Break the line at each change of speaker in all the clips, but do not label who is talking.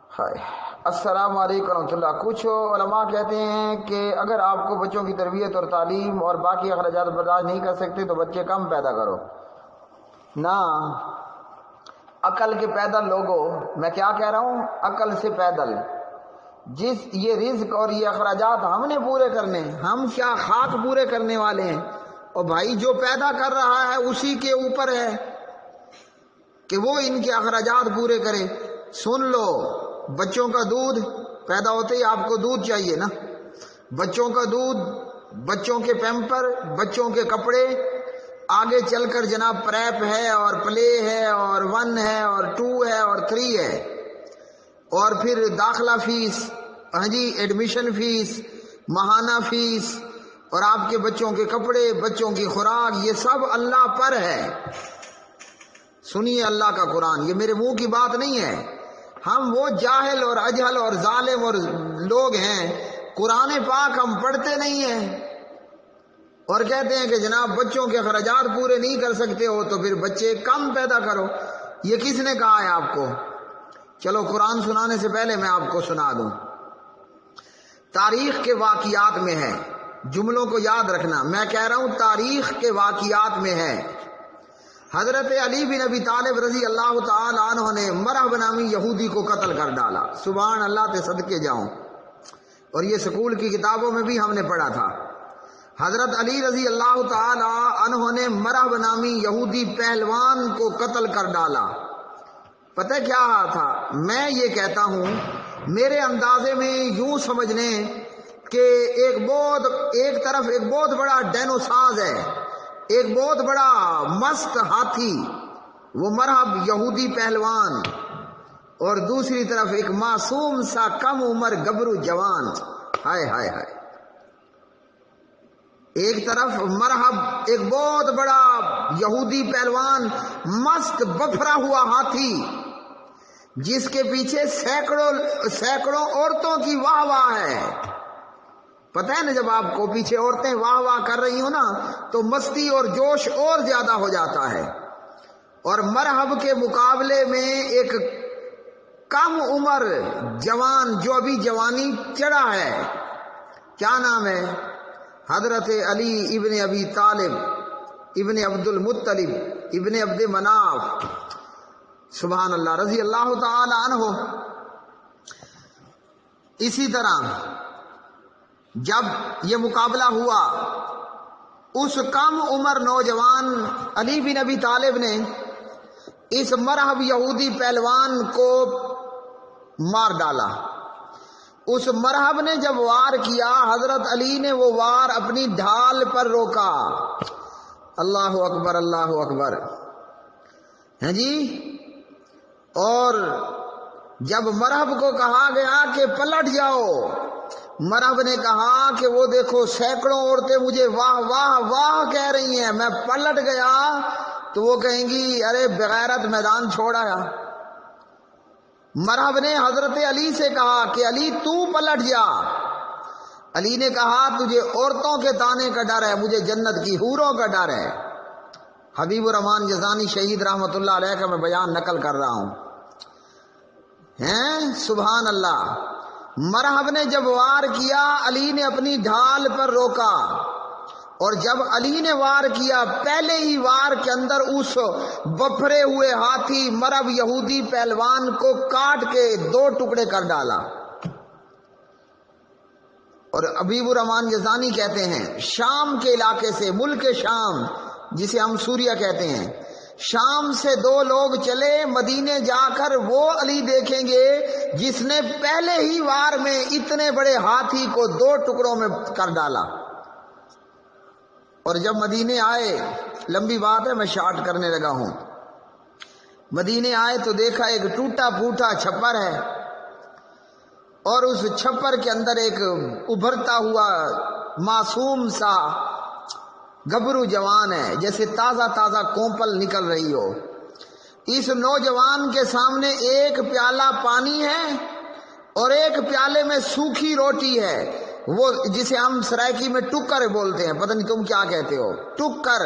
السلام علیکم ورحمۃ اللہ۔ کچھ علماء کہتے ہیں کہ اگر آپ کو بچوں کی تربیت اور تعلیم اور باقی اخراجات برداشت نہیں کر سکتے تو بچے کم پیدا کرو نہ۔ عقل کے پیدل لوگوں، میں کیا کہہ رہا ہوں؟ عقل سے پیدل یہ رزق اور یہ اخراجات ہم نے پورے کرنے، ہم کیا خاک پورے کرنے والے ہیں؟ اور بھائی جو پیدا کر رہا ہے اسی کے اوپر ہے کہ وہ ان کے اخراجات پورے کرے۔ سن لو، بچوں کا دودھ پیدا ہوتے ہی آپ کو دودھ چاہیے نا، بچوں کا دودھ، بچوں کے پیمپر، بچوں کے کپڑے، آگے چل کر جناب پریپ ہے اور پلے ہے اور 1 ہے اور 2 ہے اور 3 ہے، اور پھر داخلہ فیس، ایڈمیشن فیس، ماہانہ فیس، اور آپ کے بچوں کے کپڑے، بچوں کی خوراک، یہ سب اللہ پر ہے۔ سنیے اللہ کا قرآن، یہ میرے منہ کی بات نہیں ہے۔ ہم وہ جاہل اور اجہل اور ظالم اور لوگ ہیں، قرآن پاک ہم پڑھتے نہیں ہیں اور کہتے ہیں کہ جناب بچوں کے اخراجات پورے نہیں کر سکتے ہو تو پھر بچے کم پیدا کرو۔ یہ کس نے کہا ہے آپ کو؟ چلو قرآن سنانے سے پہلے میں آپ کو سنا دوں۔ تاریخ کے واقعات میں ہے، جملوں کو یاد رکھنا، میں کہہ رہا ہوں تاریخ کے واقعات میں ہے۔ حضرت علی بن ابی طالب رضی اللہ تعالی عنہ نے مرحب نامی یہودی کو قتل کر ڈالا۔ سبحان اللہ تے صدقے جاؤں، اور یہ سکول کی کتابوں میں بھی ہم نے پڑھا تھا۔ حضرت علی رضی اللہ تعالی عنہ نے مرحب نامی یہودی پہلوان کو قتل کر ڈالا۔ پتہ کیا تھا؟ میں یہ کہتا ہوں، میرے اندازے میں یوں سمجھ لیں کہ ایک طرف ایک بہت بڑا ڈینوساز ہے، ایک بہت بڑا مست ہاتھی، وہ مرحب یہودی پہلوان، اور دوسری طرف ایک معصوم سا کم عمر گبرو جوان۔ ہائے ہائے ہائے، ایک طرف مرحب ایک بہت بڑا یہودی پہلوان، مست بفرا ہوا ہاتھی جس کے پیچھے سینکڑوں عورتوں کی واہ واہ ہے۔ پتہ ہے نا، جب آپ کو پیچھے عورتیں واہ واہ کر رہی ہوں نا تو مستی اور جوش اور زیادہ ہو جاتا ہے۔ اور مرحب کے مقابلے میں ایک کم عمر جوان جو ابھی جوانی چڑھا ہے، کیا نام ہے؟ حضرت علی ابن ابی طالب ابن عبد المطلب ابن عبد مناف، سبحان اللہ، رضی اللہ تعالی عنہ۔ اسی طرح جب یہ مقابلہ ہوا، اس کم عمر نوجوان علی بن ابی طالب نے اس مرحب یہودی پہلوان کو مار ڈالا۔ اس مرحب نے جب وار کیا، حضرت علی نے وہ وار اپنی ڈھال پر روکا۔ اللہ اکبر، اللہ اکبر، ہیں جی۔ اور جب مرحب کو کہا گیا کہ پلٹ جاؤ، مرحب نے کہا کہ وہ دیکھو سینکڑوں عورتیں مجھے واہ واہ واہ کہہ رہی ہیں، میں پلٹ گیا تو وہ کہیں گی ارے بغیرت میدان چھوڑ آیا۔ مرحب نے حضرت علی سے کہا کہ علی تو پلٹ جا۔ علی نے کہا تجھے عورتوں کے تانے کا ڈر ہے، مجھے جنت کی حوروں کا ڈر ہے۔ حبیب الرحمن جزانی شہید رحمت اللہ علیہ کا میں بیان نقل کر رہا ہوں، ہیں، سبحان اللہ۔ مرحب نے جب وار کیا، علی نے اپنی ڈھال پر روکا، اور جب علی نے وار کیا، پہلے ہی وار کے اندر اس بفرے ہوئے ہاتھی مرحب یہودی پہلوان کو کاٹ کے 2 ٹکڑے کر ڈالا۔ اور حبیب الرحمن جزانی کہتے ہیں شام کے علاقے سے، ملک شام جسے ہم سوریہ کہتے ہیں، شام سے 2 لوگ چلے، مدینے جا کر وہ علی دیکھیں گے جس نے پہلے ہی وار میں اتنے بڑے ہاتھی کو 2 ٹکڑوں میں کر ڈالا۔ اور جب مدینے آئے، لمبی بات ہے میں شارٹ کرنے لگا ہوں، مدینے آئے تو دیکھا ایک ٹوٹا پھوٹا چھپر ہے، اور اس چھپر کے اندر ایک ابھرتا ہوا معصوم سا گبرو جوان ہے، جیسے تازہ تازہ کومپل نکل رہی ہو۔ اس نوجوان کے سامنے ایک پیالہ پانی ہے اور ایک پیالے میں سوکھی روٹی ہے، وہ جسے ہم سرائکی میں ٹکر بولتے ہیں، پتہ نہیں تم کیا کہتے ہو، ٹکر۔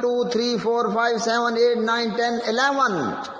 2 3 4 5 7 8 9 10 11,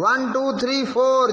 1 2 3 4,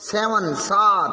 7।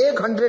100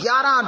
11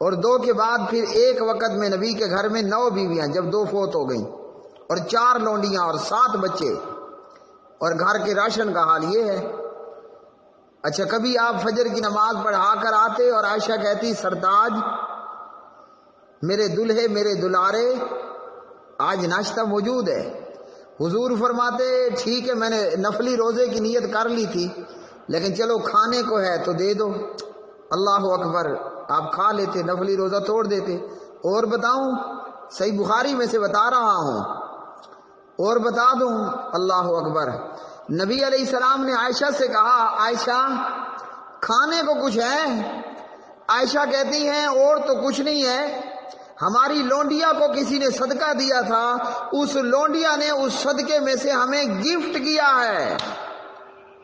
اور 2 کے بعد پھر ایک وقت میں نبی کے گھر میں 9 بیویاں، جب 2 فوت ہو گئیں، اور 4 لونڈیاں اور 7 بچے، اور گھر کے راشن کا حال یہ ہے۔ اچھا، کبھی آپ فجر کی نماز پڑھا کر آتے اور عائشہ کہتی سرتاج میرے دلہے میرے دلارے آج ناشتہ موجود ہے۔ حضور فرماتے ٹھیک ہے، میں نے نفلی روزے کی نیت کر لی تھی، لیکن چلو کھانے کو ہے تو دے دو۔ اللہ اکبر، آپ کھا لیتے، نفلی روزہ توڑ دیتے۔ اور بتاؤں، صحیح بخاری میں سے بتا رہا ہوں، اور بتا دوں، اللہ اکبر، نبی علیہ السلام نے عائشہ سے کہا عائشہ کھانے کو کچھ ہے؟ عائشہ کہتی ہیں اور تو کچھ نہیں ہے، ہماری لونڈیا کو کسی نے صدقہ دیا تھا، اس لونڈیا نے اس صدقے میں سے ہمیں گفٹ کیا ہے۔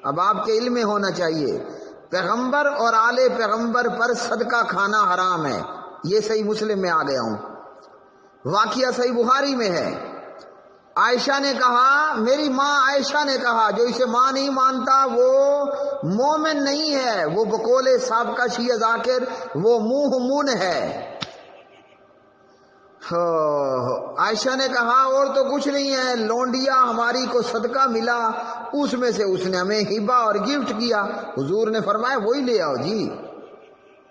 اب آپ کے علم میں ہونا چاہیے پیغمبر اور آل پیغمبر پر صدقہ کھانا حرام ہے، یہ صحیح مسلم میں آ گیا ہوں، واقعہ صحیح بخاری میں ہے۔ عائشہ نے کہا، میری ماں عائشہ نے کہا، جو اسے ماں نہیں مانتا وہ مومن نہیں ہے، وہ بقول سابقہ شیعہ ذاکر وہ منہ ہے۔ عائشہ نے کہا اور تو کچھ نہیں ہے، لونڈیا ہماری کو صدقہ ملا، اس میں سے اس نے ہمیں ہبہ اور گفٹ کیا۔ حضور نے فرمایا وہی لے آؤ جی،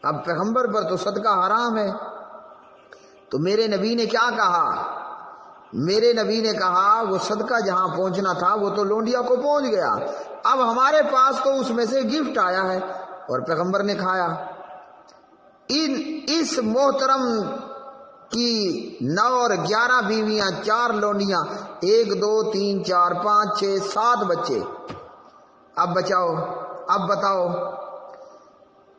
اب پیغمبر پر تو صدقہ حرام ہے۔ تو میرے نبی نے کیا کہا؟ میرے نبی نے کہا وہ صدقہ جہاں پہنچنا تھا وہ تو لونڈیا کو پہنچ گیا، اب ہمارے پاس تو اس میں سے گفٹ آیا ہے اور پیغمبر نے کھایا۔ اس محترم کی 9 اور 11 بیویاں، 4 لونڈیاں، 1 2 3 4 5 6 7 بچے۔ اب بتاؤ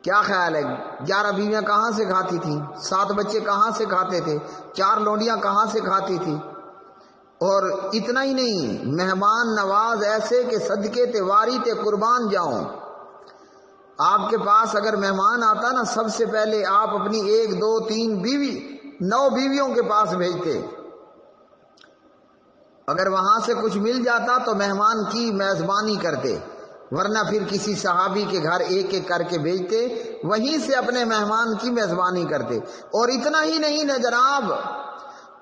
کیا خیال ہے؟ 11 بیویاں کہاں سے کھاتی تھیں؟ 7 بچے کہاں سے کھاتے تھے؟ 4 لونڈیاں کہاں سے کھاتی تھی؟ اور اتنا ہی نہیں، مہمان نواز ایسے کہ صدقے تیواری تے قربان جاؤں۔ آپ کے پاس اگر مہمان آتا نا، سب سے پہلے آپ اپنی 1 2 3 بیوی 9 بیویوں کے پاس بھیجتے، اگر وہاں سے کچھ مل جاتا تو مہمان کی میزبانی کرتے، ورنہ پھر کسی صحابی کے گھر ایک ایک کر کے بھیجتے، وہیں سے اپنے مہمان کی میزبانی کرتے۔ اور اتنا ہی نہیں نا جناب،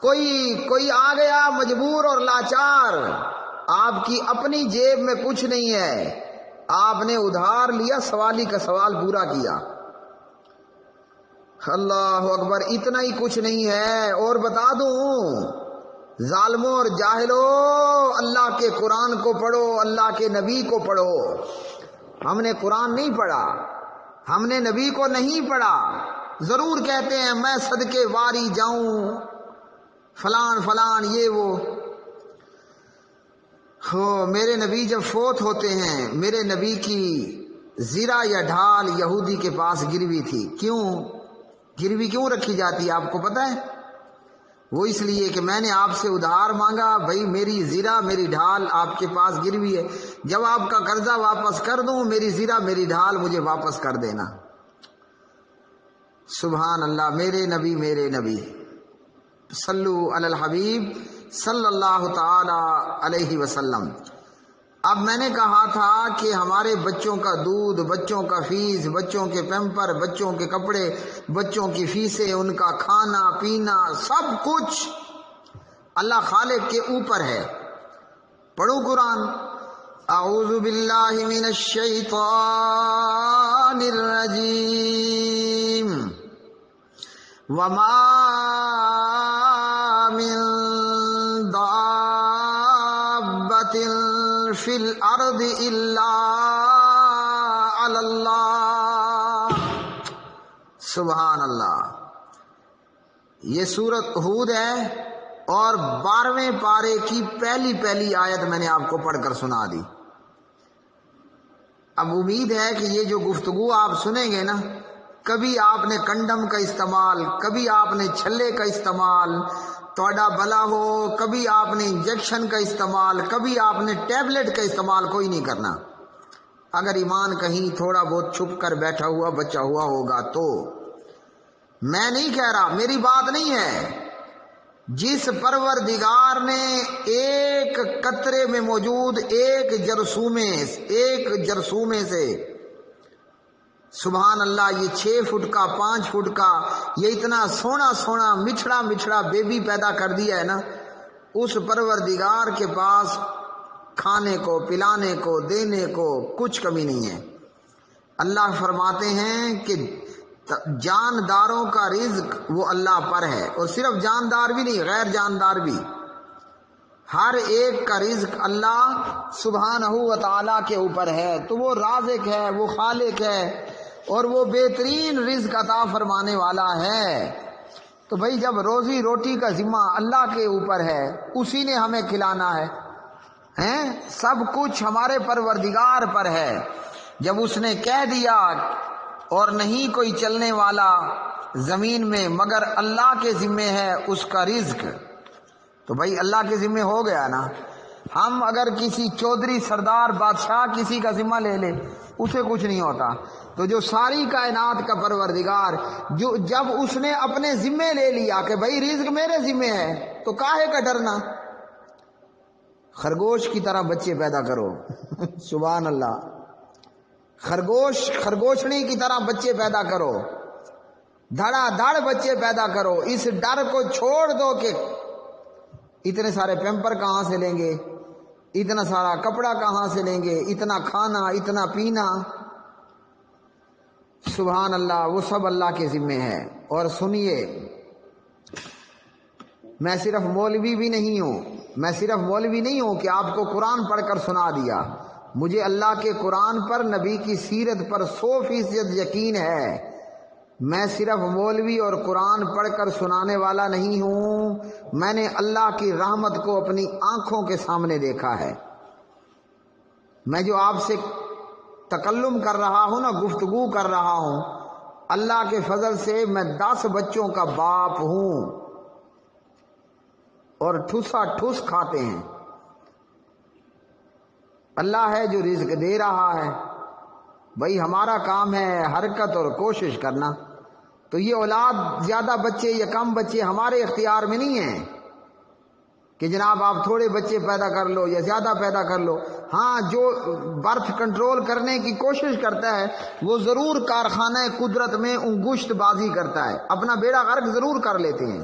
کوئی آ گیا مجبور اور لاچار، آپ کی اپنی جیب میں کچھ نہیں ہے، آپ نے ادھار لیا، سوالی کا سوال پورا کیا۔ اللہ اکبر، اتنا ہی کچھ نہیں ہے۔ اور بتا دوں ظالموں اور جاہلوں، اللہ کے قرآن کو پڑھو، اللہ کے نبی کو پڑھو۔ ہم نے قرآن نہیں پڑھا، ہم نے نبی کو نہیں پڑھا، ضرور کہتے ہیں میں صدقے واری جاؤں، فلان یہ وہ۔ میرے نبی جب فوت ہوتے ہیں، میرے نبی کی زرہ یا ڈھال یہودی کے پاس گروی تھی۔ گروی کیوں رکھی جاتی ہے آپ کو پتہ ہے؟ وہ اس لیے کہ میں نے آپ سے ادھار مانگا، بھائی میری زرہ میری ڈھال آپ کے پاس گروی ہے، جب آپ کا قرضہ واپس کر دوں میری زرہ میری ڈھال مجھے واپس کر دینا۔ سبحان اللہ، میرے نبی صلو علی الحبیب صلی اللہ تعالی علیہ وسلم۔ اب میں نے کہا تھا کہ ہمارے بچوں کا دودھ، بچوں کا فیس، بچوں کے پیمپر، بچوں کے کپڑے، بچوں کی فیسیں، ان کا کھانا پینا، سب کچھ اللہ خالق کے اوپر ہے۔ پڑھو قرآن، اعوذ باللہ من الشیطان الرجیم، وما من دابۃ فی الارض الا علی اللہ۔ سبحان اللہ۔ یہ سورۃ ہود ہے اور 12ویں پارے کی پہلی آیت میں نے آپ کو پڑھ کر سنا دی۔ اب امید ہے کہ یہ جو گفتگو آپ سنیں گے نا، کبھی آپ نے کنڈم کا استعمال، کبھی آپ نے چھلے کا استعمال، توڑا بلا ہو، کبھی آپ نے انجیکشن کا استعمال، کبھی آپ نے ٹیبلٹ کا استعمال کوئی نہیں کرنا۔ اگر ایمان کہیں تھوڑا بہت چھپ کر بیٹھا ہوا بچا ہوا ہوگا تو میں نہیں کہہ رہا، میری بات نہیں ہے، جس پروردگار نے ایک قطرے میں موجود ایک جرثومے سے سبحان اللہ، یہ 6 فٹ کا 5 فٹ کا یہ اتنا سونا سونا مچھڑا مچھڑا بیبی پیدا کر دیا ہے نا، اس پروردگار کے پاس کھانے کو پلانے کو دینے کو کچھ کمی نہیں ہے۔ اللہ فرماتے ہیں کہ جانداروں کا رزق وہ اللہ پر ہے، اور صرف جاندار بھی نہیں، غیر جاندار بھی، ہر ایک کا رزق اللہ سبحانہ و تعالیٰ کے اوپر ہے۔ تو وہ رازق ہے، وہ خالق ہے، اور وہ بہترین رزق عطا فرمانے والا ہے۔ تو بھائی جب روزی روٹی کا ذمہ اللہ کے اوپر ہے، اسی نے ہمیں کھلانا ہے، سب کچھ ہمارے پروردگار پر ہے۔ جب اس نے کہہ دیا اور نہیں کوئی چلنے والا زمین میں مگر اللہ کے ذمے ہے اس کا رزق، تو بھائی اللہ کے ذمے ہو گیا نا۔ ہم اگر کسی چودھری سردار بادشاہ کسی کا ذمہ لے لے اسے کچھ نہیں ہوتا، تو جو ساری کائنات کا پروردگار جو جب اس نے اپنے ذمے لے لیا کہ بھائی رزق میرے ذمے ہے، تو کاہے کا ڈرنا۔ خرگوش کی طرح بچے پیدا کرو سبحان اللہ، خرگوشنی کی طرح بچے پیدا کرو، دھڑا دھڑ بچے پیدا کرو۔ اس ڈر کو چھوڑ دو کہ اتنے سارے پیمپر کہاں سے لیں گے، اتنا سارا کپڑا کہاں سے لیں گے، اتنا کھانا اتنا پینا۔ سبحان اللہ، وہ سب اللہ کے ذمے ہے۔ اور سنیے، میں صرف مولوی نہیں ہوں کہ آپ کو قرآن پڑھ کر سنا دیا۔ مجھے اللہ کے قرآن پر، نبی کی سیرت پر 100% یقین ہے۔ میں صرف مولوی اور قرآن پڑھ کر سنانے والا نہیں ہوں، میں نے اللہ کی رحمت کو اپنی آنکھوں کے سامنے دیکھا ہے۔ میں جو آپ سے تکلم کر رہا ہوں نا، گفتگو کر رہا ہوں، اللہ کے فضل سے میں 10 بچوں کا باپ ہوں، اور ٹھسا ٹھس کھاتے ہیں۔ اللہ ہے جو رزق دے رہا ہے، بھائی ہمارا کام ہے حرکت اور کوشش کرنا۔ تو یہ اولاد زیادہ بچے یا کم بچے ہمارے اختیار میں نہیں ہیں کہ جناب آپ تھوڑے بچے پیدا کر لو یا زیادہ پیدا کر لو۔ ہاں، جو برتھ کنٹرول کرنے کی کوشش کرتا ہے وہ ضرور کارخانہ قدرت میں انگشت بازی کرتا ہے، اپنا بیڑا غرق ضرور کر لیتے ہیں۔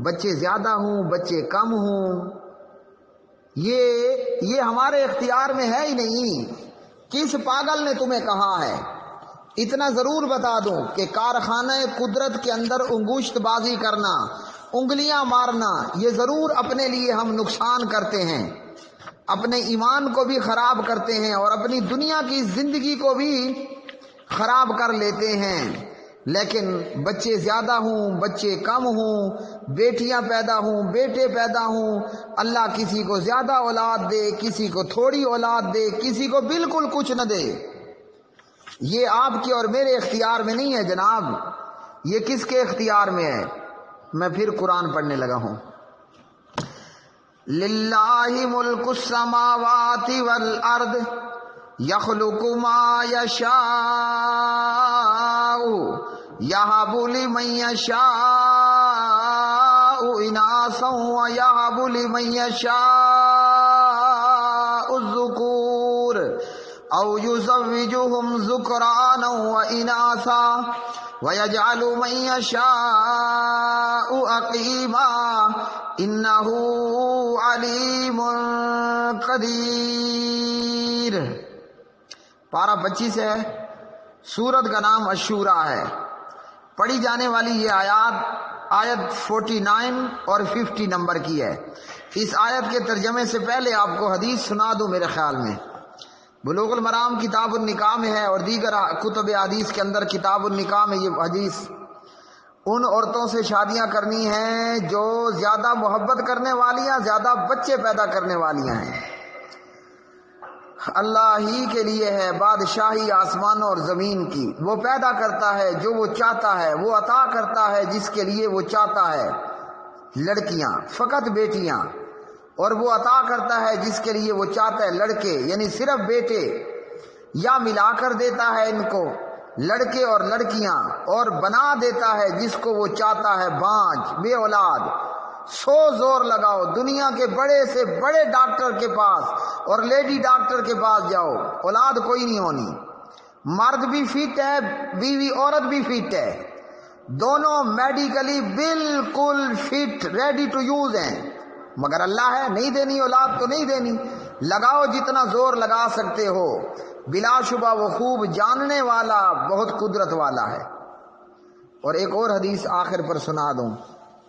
بچے زیادہ ہوں بچے کم ہوں، یہ ہمارے اختیار میں ہے ہی نہیں۔ کس پاگل نے تمہیں کہا ہے؟ اتنا ضرور بتا دوں کہ کارخانہ قدرت کے اندر انگشت بازی کرنا، انگلیاں مارنا، یہ ضرور اپنے لیے ہم نقصان کرتے ہیں، اپنے ایمان کو بھی خراب کرتے ہیں اور اپنی دنیا کی زندگی کو بھی خراب کر لیتے ہیں۔ لیکن بچے زیادہ ہوں بچے کم ہوں، بیٹیاں پیدا ہوں بیٹے پیدا ہوں، اللہ کسی کو زیادہ اولاد دے، کسی کو تھوڑی اولاد دے، کسی کو بالکل کچھ نہ دے، یہ آپ کے اور میرے اختیار میں نہیں ہے جناب۔ یہ کس کے اختیار میں ہے؟ میں پھر قرآن پڑھنے لگا ہوں۔ للہ ملک السماوات والارض یخلق ما یشاء یہب لمن یشاء اناثا ویہب لمن یشاء الذکور او یزوجہم ذکرانا واناثا وَيَجْعَلُ مَن يَشَاءُ عَقِيمًا إِنَّهُ عَلِيمٌ قَدِيرٌ۔ پارہ 25 ہے، سورت کا نام الشورى ہے۔ پڑھی جانے والی یہ آیت 49 اور 50 نمبر کی ہے۔ اس آیت کے ترجمے سے پہلے آپ کو حدیث سنا دوں، میرے خیال میں بلوغ المرام کتاب النکاح میں ہے، اور دیگر کتب حدیث کے اندر کتاب النکاح میں یہ حدیث ان عورتوں سے شادیاں کرنی ہیں جو زیادہ محبت کرنے والیاں، زیادہ بچے پیدا کرنے والیاں ہیں۔ اللہ ہی کے لیے ہے بادشاہی آسمانوں اور زمین کی، وہ پیدا کرتا ہے جو وہ چاہتا ہے، وہ عطا کرتا ہے جس کے لیے وہ چاہتا ہے، لڑکیاں فقط بیٹیاں، اور وہ عطا کرتا ہے جس کے لیے وہ چاہتا ہے لڑکے، یعنی صرف بیٹے، یا ملا کر دیتا ہے ان کو لڑکے اور لڑکیاں، اور بنا دیتا ہے جس کو وہ چاہتا ہے بانجھ بے اولاد۔ 100 زور لگاؤ، دنیا کے بڑے سے بڑے ڈاکٹر کے پاس اور لیڈی ڈاکٹر کے پاس جاؤ، اولاد کوئی نہیں ہونی۔ مرد بھی فٹ ہے، بیوی عورت بھی فٹ ہے، دونوں میڈیکلی بالکل فٹ ریڈی ٹو یوز ہیں، مگر اللہ ہے نہیں دینی اولاد تو نہیں دینی، لگاؤ جتنا زور لگا سکتے ہو، بلا شبہ وہ خوب جاننے والا بہت قدرت والا ہے۔ اور ایک اور حدیث آخر پر سنا دوں،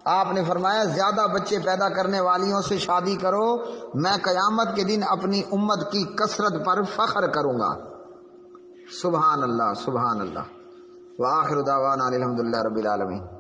آپ نے فرمایا زیادہ بچے پیدا کرنے والیوں سے شادی کرو، میں قیامت کے دن اپنی امت کی کثرت پر فخر کروں گا۔ سبحان اللہ سبحان اللہ۔ وآخر دعوانا الحمدللہ رب العالمین۔